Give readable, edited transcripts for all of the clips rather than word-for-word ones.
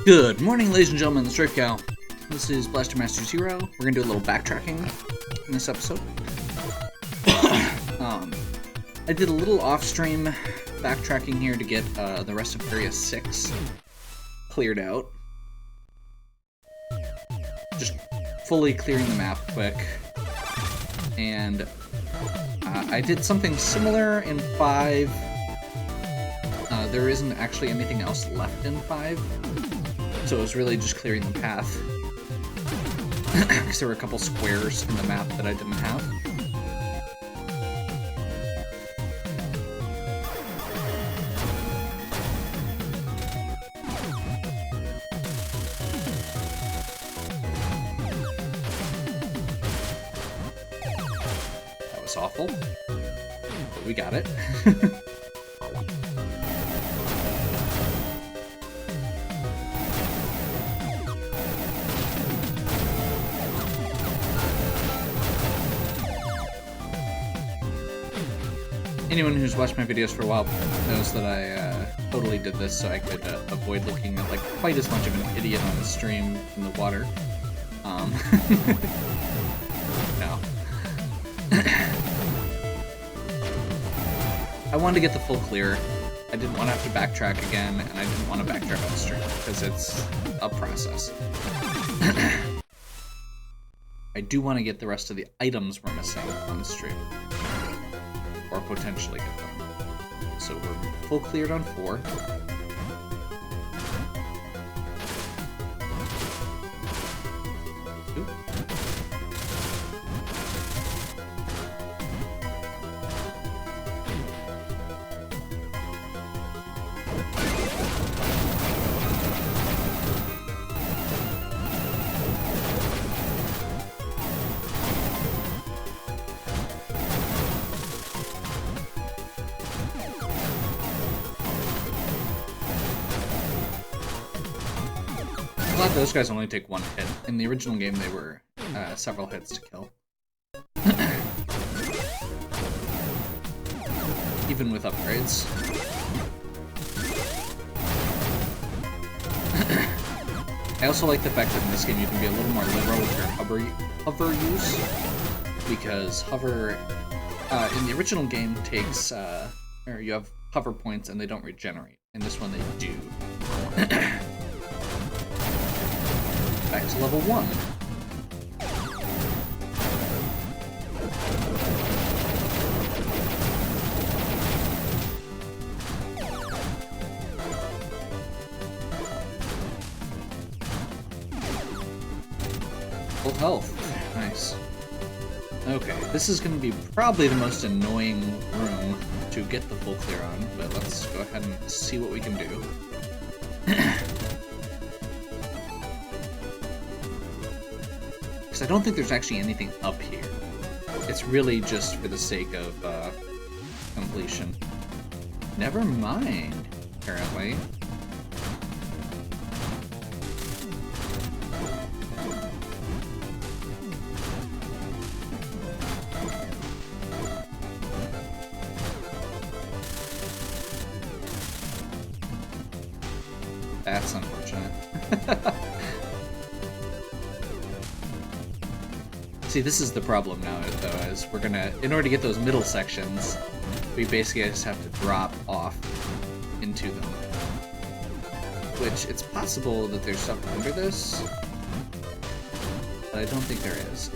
Good morning, ladies and gentlemen, the Strafe Cow. This is Blaster Master Zero. We're gonna do a little backtracking in this episode. I did a little off-stream backtracking here to get the rest of Area 6 cleared out. Just fully clearing the map quick. And I did something similar in 5. There isn't actually anything else left in 5. So it was really just clearing the path. Because there were a couple squares in the map that I didn't have. That was awful. But we got it. Anyone who's watched my videos for a while knows that I totally did this so I could avoid looking at like quite as much of an idiot on the stream in the water. No. I wanted to get the full clear. I didn't want to have to backtrack again, and I didn't want to backtrack on the stream because it's a process. I do want to get the rest of the items we're missing on the stream. Or potentially get them. So we're full cleared on 4. Ooh. Glad those guys only take 1 hit. In the original game, they were several hits to kill. Even with upgrades. I also like the fact that in this game you can be a little more liberal with your hover use. Because hover, in the original game, takes, or you have hover points and they don't regenerate. In this one, they do. Back to level 1. Full health. Nice. Okay, this is going to be probably the most annoying room to get the full clear on, but let's go ahead and see what we can do. I don't think there's actually anything up here. It's really just for the sake of completion. Never mind, apparently. That's unfortunate. See, this is the problem now, though, is we're gonna, in order to get those middle sections, we basically just have to drop off into them. Which, it's possible that there's stuff under this, but I don't think there is.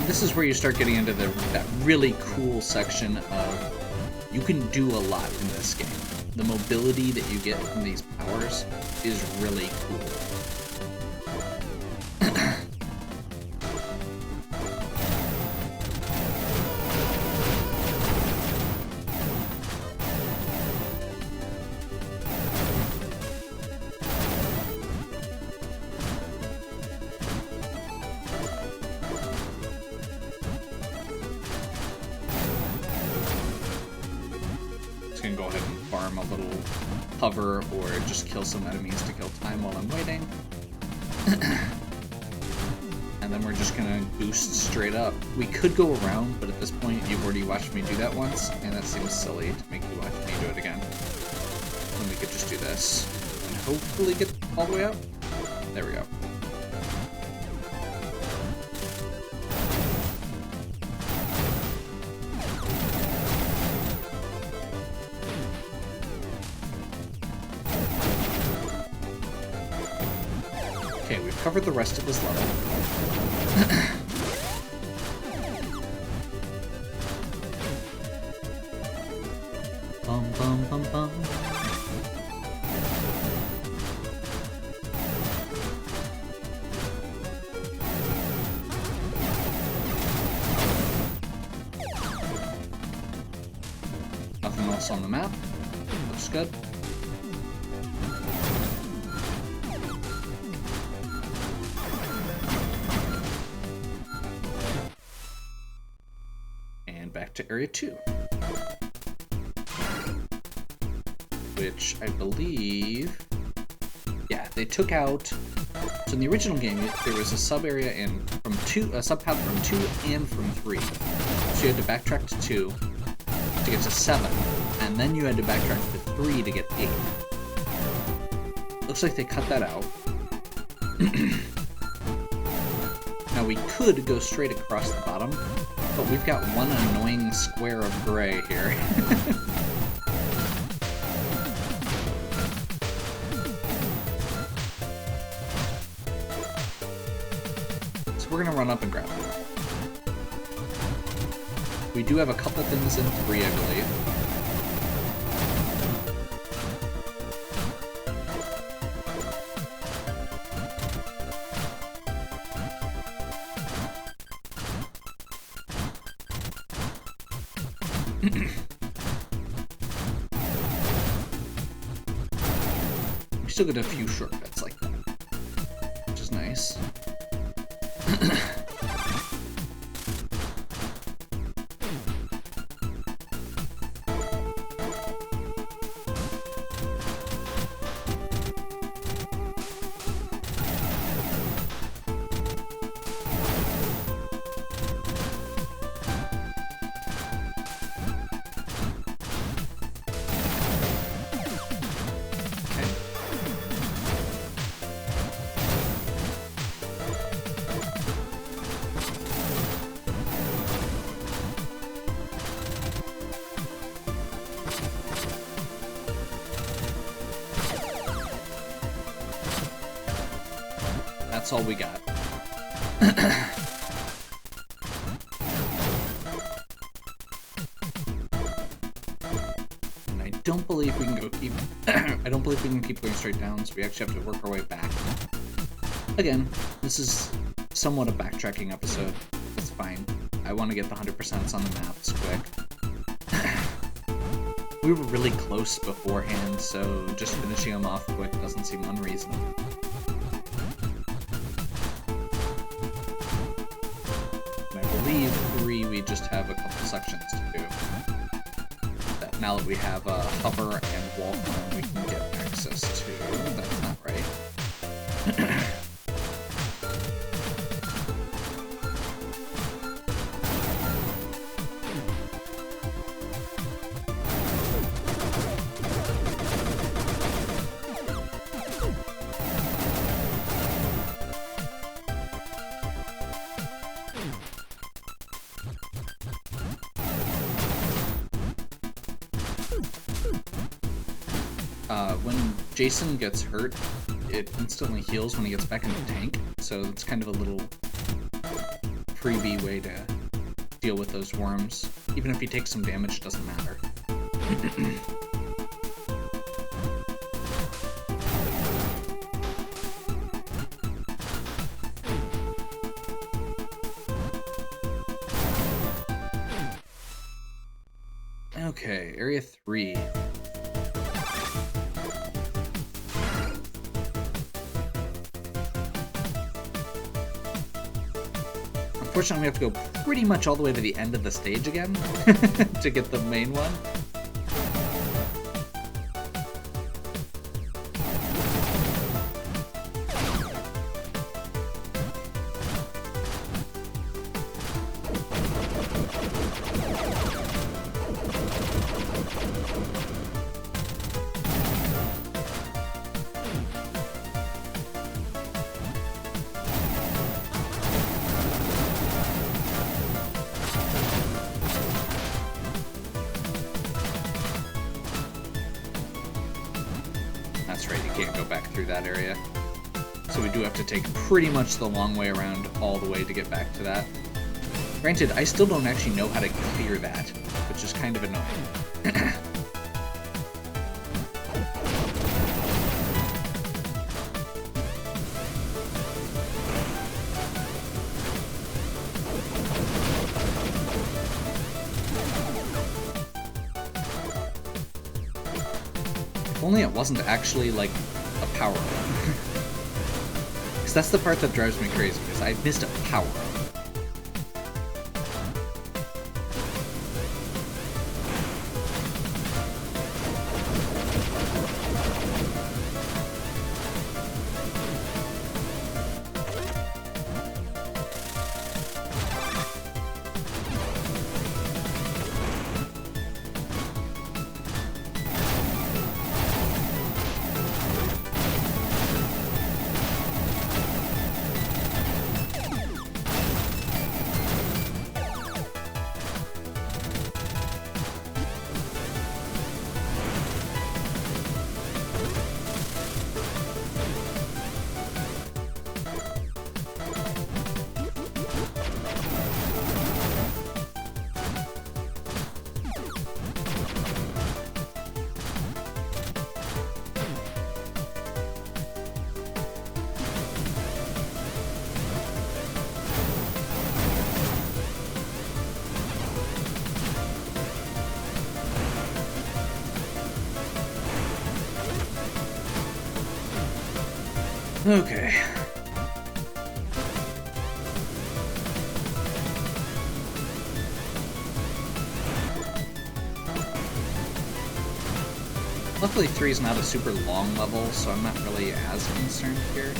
This is where you start getting into that really cool section of you can do a lot in this game. The mobility that you get from these powers is really cool. perform a little hover or just kill some enemies to kill time while I'm waiting. And then we're just gonna boost straight up. We could go around, but at this point you've already watched me do that once, and that seems silly to make you watch me do it again. Then we could just do this, and hopefully get all the way up. There we go. Okay, we've covered the rest of this level. Bum bum bum bum. Nothing else on the map. Looks good. Back to Area 2. Which I believe... Yeah, they took out... So in the original game, there was a sub-area from 2, a sub-path from 2 and from 3. So you had to backtrack to 2 to get to 7, and then you had to backtrack to 3 to get 8. Looks like they cut that out. Now we could go straight across the bottom, but we've got one annoying square of gray here. So we're gonna run up and grab it. We do have a couple things in 3, I believe. We still get a few shortcuts like that, which is nice. That's all we got. And I don't believe we can go keep... I don't believe we can keep going straight down, so we actually have to work our way back. Again, this is somewhat a backtracking episode. That's fine. I want to get the 100% on the maps quick. We were really close beforehand, so just finishing them off quick doesn't seem unreasonable. And I believe 3 we just have a couple sections to do. That now that we have hover and wall climb, we can get access to. That's not right. When Jason gets hurt, it instantly heals when he gets back in the tank, so it's kind of a little freebie way to deal with those worms. Even if he takes some damage, it doesn't matter. Okay, Area 3. Unfortunately, we have to go pretty much all the way to the end of the stage again to get the main one. That's right, you can't go back through that area. So we do have to take pretty much the long way around all the way to get back to that. Granted, I still don't actually know how to clear that, which is kind of annoying. If only it wasn't actually, like, a power-up. Because that's the part that drives me crazy, because I missed a power-up. Okay. Luckily 3 is not a super long level, so I'm not really as concerned here.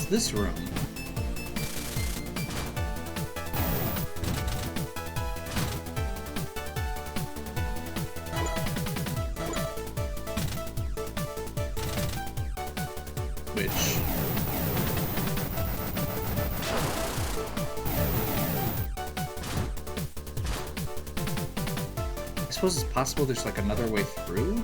This room. Which... I suppose it's possible there's like another way through?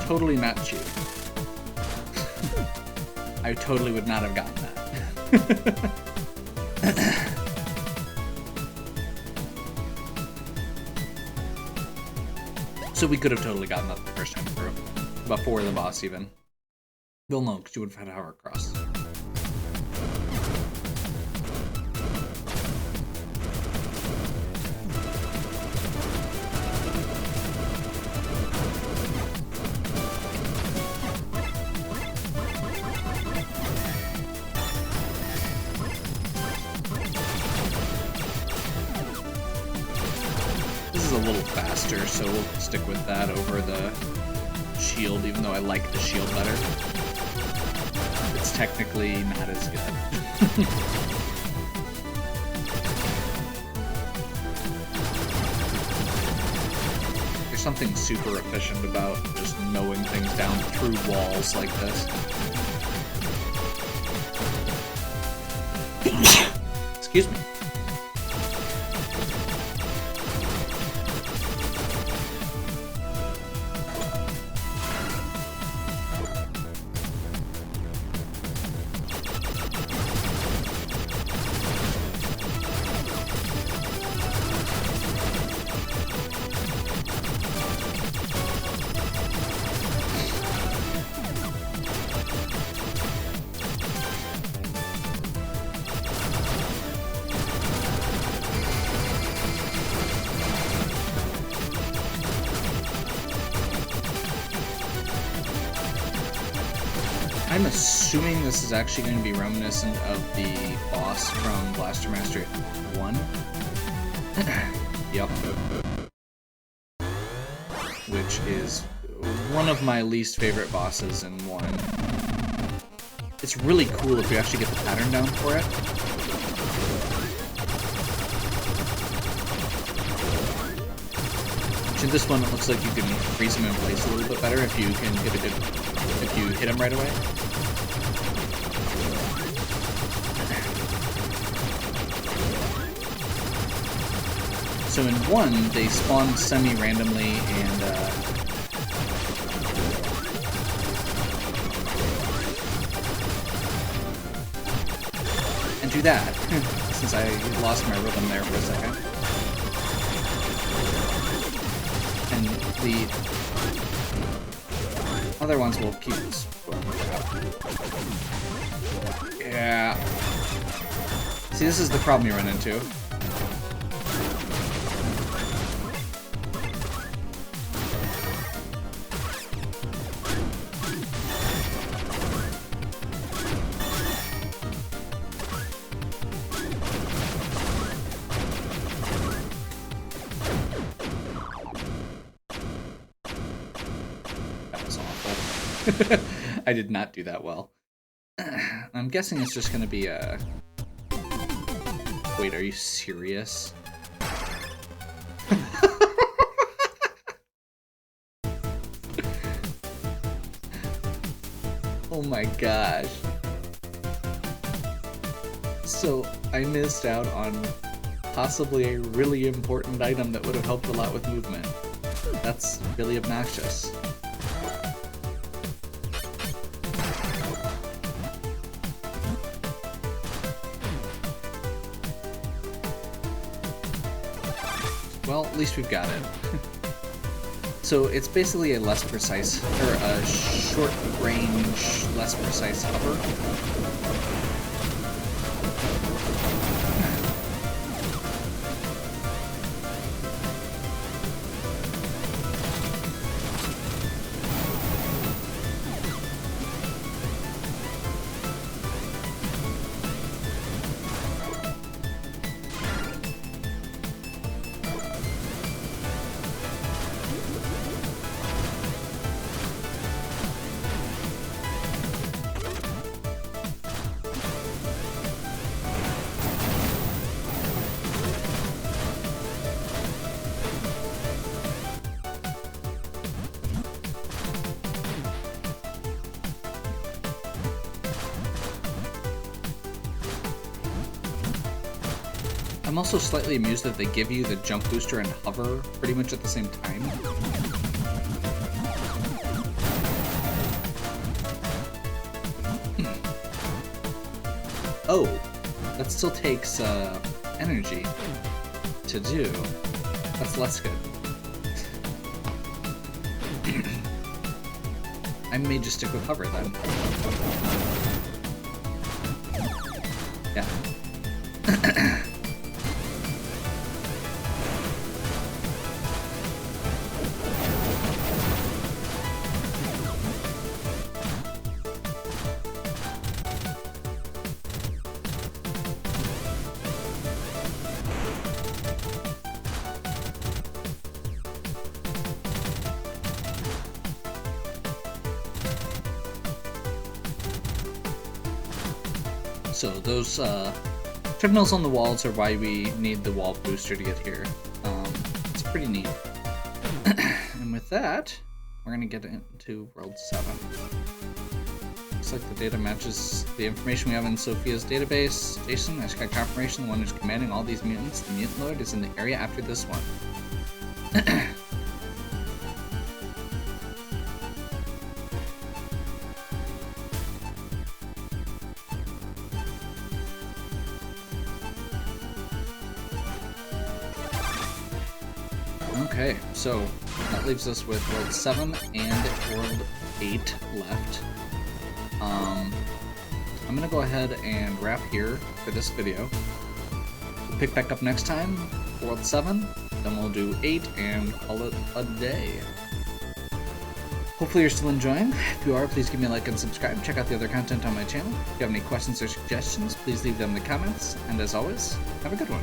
Totally not cheap. I totally would not have gotten that. So we could have totally gotten that the first time through. Before the boss even. Well, no, because you would have had to hover across. is a little faster, so we'll stick with that over the shield, even though I like the shield better. It's technically not as good. There's something super efficient about just mowing things down through walls like this. Excuse me. I'm assuming this is actually going to be reminiscent of the boss from Blaster Master 1. Yep. Which is one of my least favorite bosses in 1. It's really cool if you actually get the pattern down for it. Which in this one, it looks like you can freeze him in place a little bit better if you can get a good, if you hit him right away. So in 1, they spawn semi-randomly and do that, since I lost my rhythm there for a second. And the other ones will keep this. Yeah. See, this is the problem you run into. I did not do that well. I'm guessing it's just gonna be a... Wait, are you serious? Oh my gosh. So, I missed out on possibly a really important item that would have helped a lot with movement. That's really obnoxious. Well, at least we've got it. So it's basically a less precise, or a short range, less precise hover. I'm also slightly amused that they give you the jump booster and hover pretty much at the same time. Oh, that still takes energy to do. That's less good. I may just stick with hover then. Yeah. So those treadmills on the walls are why we need the wall booster to get here. It's pretty neat. And with that, we're gonna get into World 7. Looks like the data matches the information we have in Sophia's database. Jason, I just got confirmation the one who's commanding all these mutants. The mutant lord is in the area after this one. Okay, so that leaves us with World 7 and World 8 left. I'm gonna go ahead and wrap here for this video. We'll pick back up next time, World 7, then we'll do 8 and call it a day. Hopefully you're still enjoying. If you are, please give me a like and subscribe. Check out the other content on my channel. If you have any questions or suggestions, please leave them in the comments. And as always, have a good one.